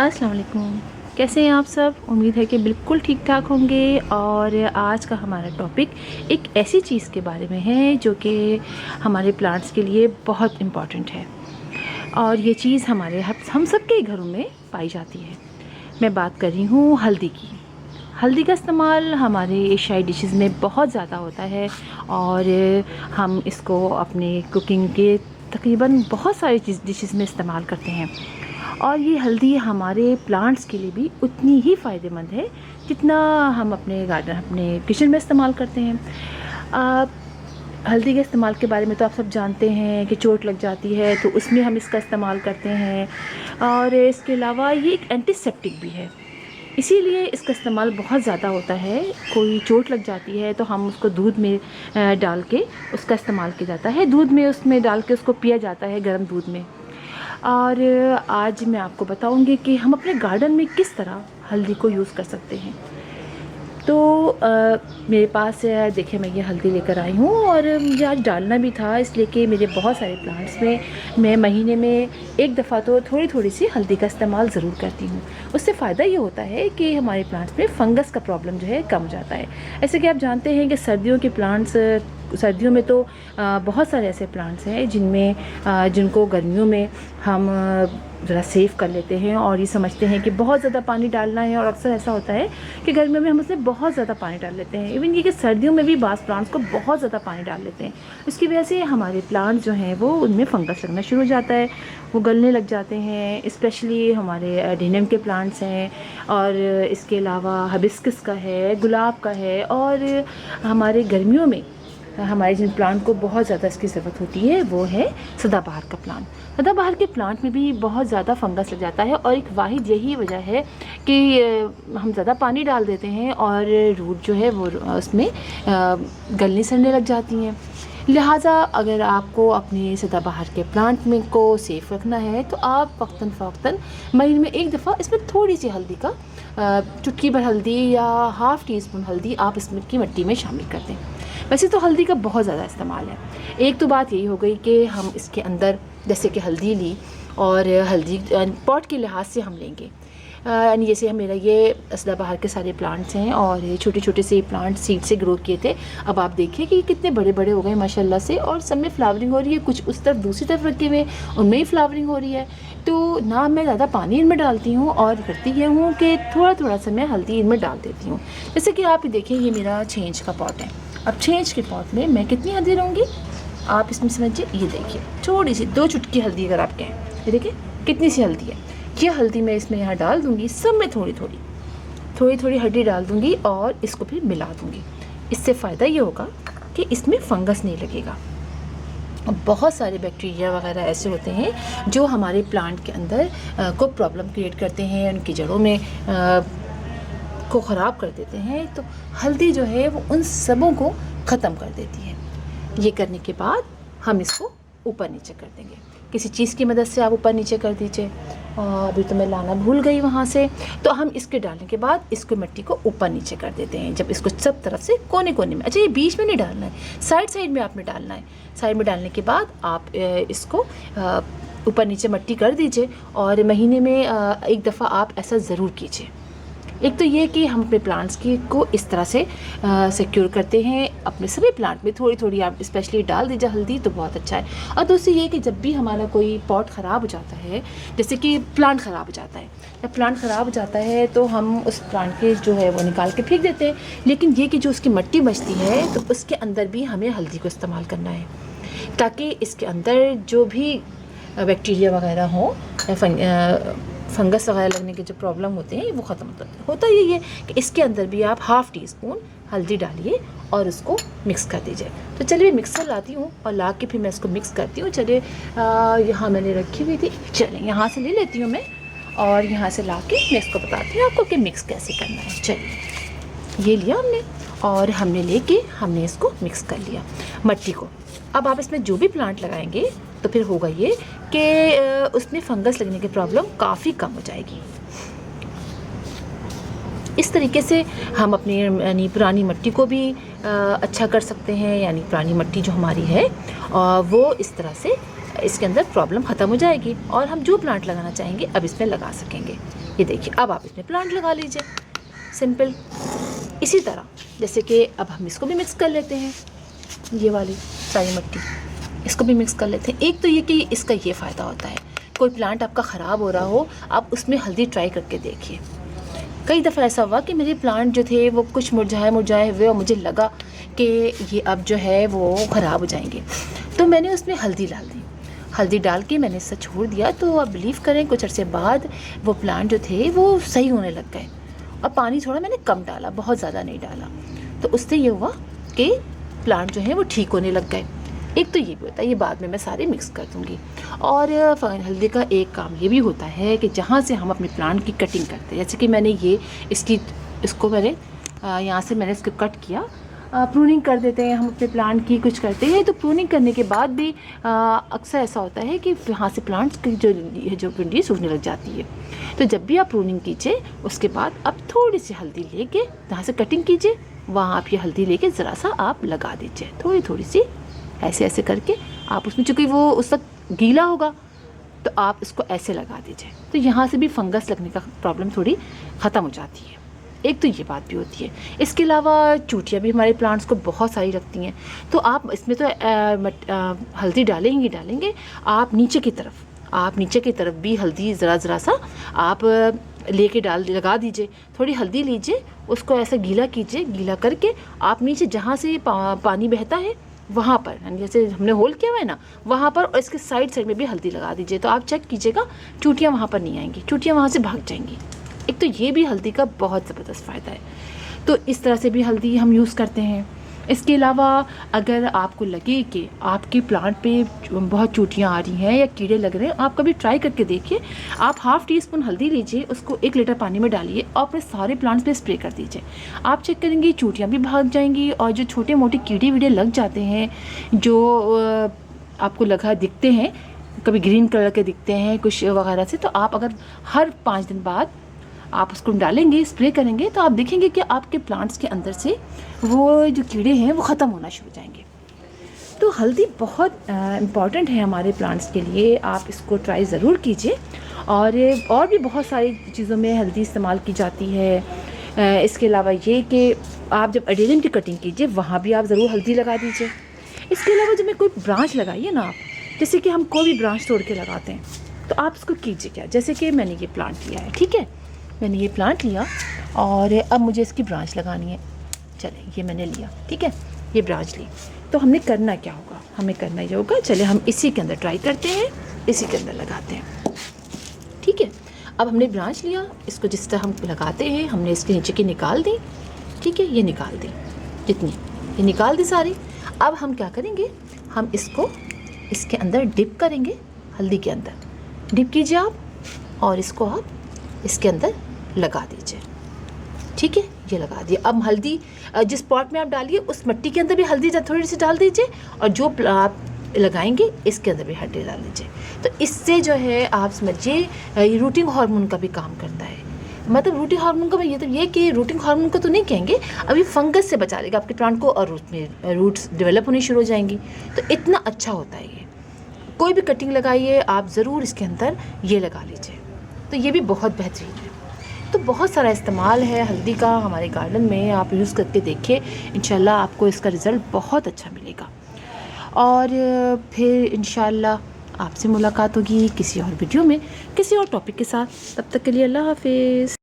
अस्सलाम वालेकुम। कैसे हैं आप सब? उम्मीद है कि बिल्कुल ठीक ठाक होंगे। और आज का हमारा टॉपिक एक ऐसी चीज़ के बारे में है जो कि हमारे प्लांट्स के लिए बहुत इम्पॉर्टेंट है और ये चीज़ हमारे हम सब के घरों में पाई जाती है। मैं बात कर रही हूँ हल्दी की। हल्दी का इस्तेमाल हमारे एशियाई डिशेज़ में बहुत ज़्यादा होता है और हम इसको अपने कुकिंग के तकरीबन बहुत सारी डिशेज़ में इस्तेमाल करते हैं। और ये हल्दी हमारे प्लांट्स के लिए भी उतनी ही फ़ायदेमंद है जितना हम अपने गार्डन अपने किचन में इस्तेमाल करते हैं। हल्दी के इस्तेमाल के बारे में तो आप सब जानते हैं कि चोट लग जाती है तो उसमें हम इसका इस्तेमाल करते हैं। और इसके अलावा ये एक एंटीसेप्टिक भी है, इसीलिए इसका इस्तेमाल बहुत ज़्यादा होता है। कोई चोट लग जाती है तो हम उसको दूध में डाल के उसका इस्तेमाल किया जाता है। दूध में उसमें डाल के उसको पिया जाता है, गर्म दूध में। और आज मैं आपको बताऊंगी कि हम अपने गार्डन में किस तरह हल्दी को यूज़ कर सकते हैं। तो मेरे पास देखिए मैं ये हल्दी लेकर आई हूँ और मुझे आज डालना भी था, इसलिए कि मेरे बहुत सारे प्लांट्स में मैं महीने में एक दफ़ा तो थोड़ी थोड़ी सी हल्दी का इस्तेमाल ज़रूर करती हूँ। उससे फ़ायदा ये होता है कि हमारे प्लांट्स में फंगस का प्रॉब्लम जो है कम हो जाता है। ऐसे कि आप जानते हैं कि सर्दियों में तो बहुत सारे ऐसे प्लांट्स हैं जिनको गर्मियों में हम ज़रा सेव कर लेते हैं और ये समझते हैं कि बहुत ज़्यादा पानी डालना है। और अक्सर ऐसा होता है कि गर्मियों में हम उसमें बहुत ज़्यादा पानी डाल लेते हैं। इवन ये कि सर्दियों में भी बाज़ प्लांट्स को बहुत ज़्यादा पानी डाल लेते हैं। इसकी वजह से हमारे प्लांट्स जो हैं वो उनमें फंगस लगना शुरू हो जाता है, वो गलने लग जाते हैं। स्पेशली हमारे एडेनियम के प्लांट्स हैं और इसके अलावा हिबिस्कस का है, गुलाब का है। और हमारे गर्मियों में हमारे जिन प्लांट को बहुत ज़्यादा इसकी ज़रूरत होती है वो है सदाबहार का प्लांट। सदाबहार के प्लांट में भी बहुत ज़्यादा फंगस लग जाता है और एक वाहिद यही वजह है कि हम ज़्यादा पानी डाल देते हैं और रूट जो है वो उसमें गलने सड़ने लग जाती हैं। लिहाजा अगर आपको अपने सदाबहार के प्लांट में को सेफ रखना है तो आप वक्तन फ़वक्तन महीने में एक दफ़ा इसमें थोड़ी सी हल्दी का चुटकी भर हल्दी या हाफ़ टी स्पून हल्दी आप इसमें की मिट्टी में शामिल कर दें। वैसे तो हल्दी का बहुत ज़्यादा इस्तेमाल है। एक तो बात यही हो गई कि हम इसके अंदर जैसे कि हल्दी ली और हल्दी पॉट के लिहाज से हम लेंगे, यानी जैसे मेरा ये सदाबहार के सारे प्लांट्स हैं और ये छोटे छोटे से प्लांट सीड से ग्रो किए थे। अब आप देखिए कि कितने बड़े बड़े हो गए माशाल्लाह से और सब में फ्लावरिंग हो रही है। कुछ उस तरफ दूसरी तरफ रखे हुए उनमें ही फ्लावरिंग हो रही है। तो ना मैं ज़्यादा पानी इनमें डालती हूँ और करती ये हूँ कि थोड़ा थोड़ा सा मैं हल्दी इनमें डाल देती हूँ। जैसे कि आप देखिए ये मेरा छेंज का पॉट है। अब छेंज के पॉट में मैं कितनी हल्दी रहूँगी आप इसमें समझिए। ये देखिए थोड़ी सी 2 चुटकी हल्दी अगर आप कहें, ये देखिए कितनी सी हल्दी है। ये हल्दी मैं इसमें यहाँ डाल दूँगी, सब में थोड़ी थोड़ी हल्दी डाल दूँगी और इसको फिर मिला दूँगी। इससे फ़ायदा ये होगा कि इसमें फंगस नहीं लगेगा। अब बहुत सारे बैक्टीरिया वगैरह ऐसे होते हैं जो हमारे प्लांट के अंदर को प्रॉब्लम क्रिएट करते हैं, उनकी जड़ों में को ख़राब कर देते हैं। तो हल्दी जो है वो उन सबों को ख़त्म कर देती है। ये करने के बाद हम इसको ऊपर नीचे कर देंगे। किसी चीज़ की मदद से आप ऊपर नीचे कर दीजिए। अभी तो मैं लाना भूल गई वहाँ से। तो हम इसके डालने के बाद इसको मिट्टी को ऊपर नीचे कर देते हैं। जब इसको सब तरफ से कोने कोने में, अच्छा ये बीच में नहीं डालना है, साइड में आपने डालना है। साइड में डालने के बाद आप इसको ऊपर नीचे मिट्टी कर दीजिए और महीने में एक दफ़ा आप ऐसा ज़रूर कीजिए। एक तो ये कि हम अपने प्लांट्स को इस तरह से सिक्योर करते हैं। अपने सभी प्लांट में थोड़ी थोड़ी आप स्पेशली डाल दीजिए हल्दी तो बहुत अच्छा है। और दूसरी ये कि जब भी हमारा कोई पॉट ख़राब हो जाता है, जैसे कि प्लांट ख़राब हो जाता है, जब प्लांट ख़राब हो जाता है तो हम उस प्लांट के जो है वो निकाल के फेंक देते हैं। लेकिन ये कि जो उसकी मिट्टी बचती है तो उसके अंदर भी हमें हल्दी को इस्तेमाल करना है ताकि इसके अंदर जो भी बैक्टीरिया वगैरह हो, फंगस वगैरह लगने के जो प्रॉब्लम होते हैं वो ख़त्म होता यही है कि इसके अंदर भी आप हाफ़ टी स्पून हल्दी डालिए और उसको मिक्स कर दीजिए। तो चलिए मिक्सर लाती हूँ और ला के फिर मैं इसको मिक्स करती हूँ। चलिए यहाँ मैंने रखी हुई थी, चलिए यहाँ से ले लेती हूँ मैं और यहाँ से ला के मैं इसको बताती हूँ आपको कि मिक्स कैसे करना है। चलिए ये लिया हमने और हमने इसको मिक्स कर लिया मिट्टी को। अब आप इसमें जो भी प्लांट लगाएंगे तो फिर होगा ये कि उसमें फंगस लगने की प्रॉब्लम काफ़ी कम हो जाएगी। इस तरीके से हम अपनी यानी पुरानी मिट्टी को भी अच्छा कर सकते हैं। यानी पुरानी मिट्टी जो हमारी है वो इस तरह से इसके अंदर प्रॉब्लम ख़त्म हो जाएगी और हम जो प्लांट लगाना चाहेंगे अब इसमें लगा सकेंगे। ये देखिए, अब आप इसमें प्लांट लगा लीजिए, सिंपल। इसी तरह जैसे कि अब हम इसको भी मिक्स कर लेते हैं, ये वाली सारी मिट्टी इसको भी मिक्स कर लेते हैं। एक तो ये कि इसका ये फ़ायदा होता है, कोई प्लांट आपका ख़राब हो रहा हो, आप उसमें हल्दी ट्राई करके देखिए। कई दफ़ा ऐसा हुआ कि मेरे प्लांट जो थे वो कुछ मुरझाए हुए और मुझे लगा कि ये अब जो है वो ख़राब हो जाएंगे, तो मैंने उसमें हल्दी डाल दी। हल्दी डाल के मैंने इसे छोड़ दिया, तो आप बिलीव करें कुछ अर्से बाद वो प्लांट जो थे वो सही होने लग गए। और पानी थोड़ा मैंने कम डाला, बहुत ज़्यादा नहीं डाला, तो उससे ये हुआ कि प्लांट जो है वो ठीक होने लग गए। एक तो ये भी होता है, ये बाद में मैं सारे मिक्स कर दूँगी। और हल्दी का एक काम ये भी होता है कि जहाँ से हम अपने प्लांट की कटिंग करते हैं, जैसे कि मैंने ये इसको मैंने यहाँ से मैंने इसको कट किया। प्रूनिंग कर देते हैं हम अपने प्लांट की, कुछ करते हैं तो प्रूनिंग करने के बाद भी अक्सर ऐसा होता है कि यहाँ से प्लांट्स की जो डंडी सूखने लग जाती है। तो जब भी आप प्रूनिंग कीजिए उसके बाद आप थोड़ी सी हल्दी लेके जहाँ से कटिंग कीजिए वहाँ आप ये हल्दी लेके ज़रा सा आप लगा दीजिए, थोड़ी थोड़ी सी ऐसे ऐसे करके आप उसमें, चूँकि वो उस वक्त गीला होगा तो आप इसको ऐसे लगा दीजिए, तो यहाँ से भी फंगस लगने का प्रॉब्लम थोड़ी ख़त्म हो जाती है। एक तो ये बात भी होती है। इसके अलावा चूटियाँ भी हमारे प्लांट्स को बहुत सारी रखती हैं, तो आप इसमें तो हल्दी डालेंगे। आप नीचे की तरफ भी हल्दी ज़रा सा आप लेके लगा दीजिए। थोड़ी हल्दी लीजिए, उसको ऐसा गीला कीजिए, गीला करके आप नीचे जहाँ से पानी बहता है वहाँ पर, यानी जैसे हमने होल किया हुआ है ना वहाँ पर, और इसके साइड में भी हल्दी लगा दीजिए। तो आप चेक कीजिएगा चूटियाँ वहाँ पर नहीं आएंगी, चूटियाँ वहाँ से भाग जाएंगी। एक तो ये भी हल्दी का बहुत ज़बरदस्त फ़ायदा है, तो इस तरह से भी हल्दी हम यूज़ करते हैं। इसके अलावा अगर आपको लगे कि आपके प्लांट पे बहुत चूटियाँ आ रही हैं या कीड़े लग रहे हैं, आप कभी ट्राई करके देखिए। आप ½ टीस्पून हल्दी लीजिए, उसको 1 लीटर पानी में डालिए और अपने सारे प्लांट्स पे स्प्रे कर दीजिए। आप चेक करेंगे चूटियाँ भी भाग जाएंगी, और जो छोटे मोटे कीड़े वीड़े लग जाते हैं जो आपको दिखते हैं, कभी ग्रीन कलर के दिखते हैं कुछ वगैरह से, तो आप अगर हर 5 दिन बाद आप उसको डालेंगे, स्प्रे करेंगे, तो आप देखेंगे कि आपके प्लांट्स के अंदर से वो जो कीड़े हैं वो ख़त्म होना शुरू हो जाएंगे। तो हल्दी बहुत इम्पॉर्टेंट है हमारे प्लांट्स के लिए, आप इसको ट्राई ज़रूर कीजिए। और भी बहुत सारी चीज़ों में हल्दी इस्तेमाल की जाती है। इसके अलावा ये कि आप जब एडेनियम की कटिंग कीजिए वहाँ भी आप ज़रूर हल्दी लगा दीजिए। इसके अलावा जब मैं कोई ब्रांच लगाइए ना आप, जैसे कि हम कोई भी ब्रांच तोड़ के लगाते हैं, तो आप इसको कीजिए क्या, जैसे कि मैंने ये प्लांट लिया है, ठीक है, मैंने ये प्लांट लिया और अब मुझे इसकी ब्रांच लगानी है। चले, ये मैंने लिया, ठीक है, ये ब्रांच ली, तो हमने करना क्या होगा, हमें करना ये होगा, चले हम इसी के अंदर ट्राई करते हैं, इसी के अंदर लगाते हैं, ठीक है। अब हमने ब्रांच लिया, इसको जिस तरह हम लगाते हैं, हमने इसके नीचे की निकाल दी, ठीक है, ये निकाल दी, जितनी ये निकाल दी सारी। अब हम क्या करेंगे, हम इसको इसके अंदर डिप करेंगे, हल्दी के अंदर डिप कीजिए आप, और इसको आप इसके अंदर लगा दीजिए, ठीक है, ये लगा दिए। अब हल्दी जिस पॉट में आप डालिए उस मिट्टी के अंदर भी हल्दी थोड़ी सी डाल दीजिए, और जो आप लगाएंगे इसके अंदर भी हल्दी डाल दीजिए। तो इससे जो है आप समझिए ये रूटिंग हार्मोन का भी काम करता है। मतलब रूटिंग हार्मोन का ये कि रूटिंग हार्मोन को तो नहीं कहेंगे, अभी फंगस से बचा लेगा आपके प्लांट को, और रूट्स डेवलप होनी शुरू हो जाएंगी। तो इतना अच्छा होता है ये। कोई भी कटिंग लगाइए आप ज़रूर इसके अंदर ये लगा लीजिए, तो ये भी बहुत बेहतरीन है। तो बहुत सारा इस्तेमाल है हल्दी का हमारे गार्डन में, आप यूज़ करके देखिए, इंशाल्लाह आपको इसका रिज़ल्ट बहुत अच्छा मिलेगा। और फिर इंशाल्लाह आपसे मुलाकात होगी किसी और वीडियो में, किसी और टॉपिक के साथ। तब तक के लिए अल्लाह हाफिज़।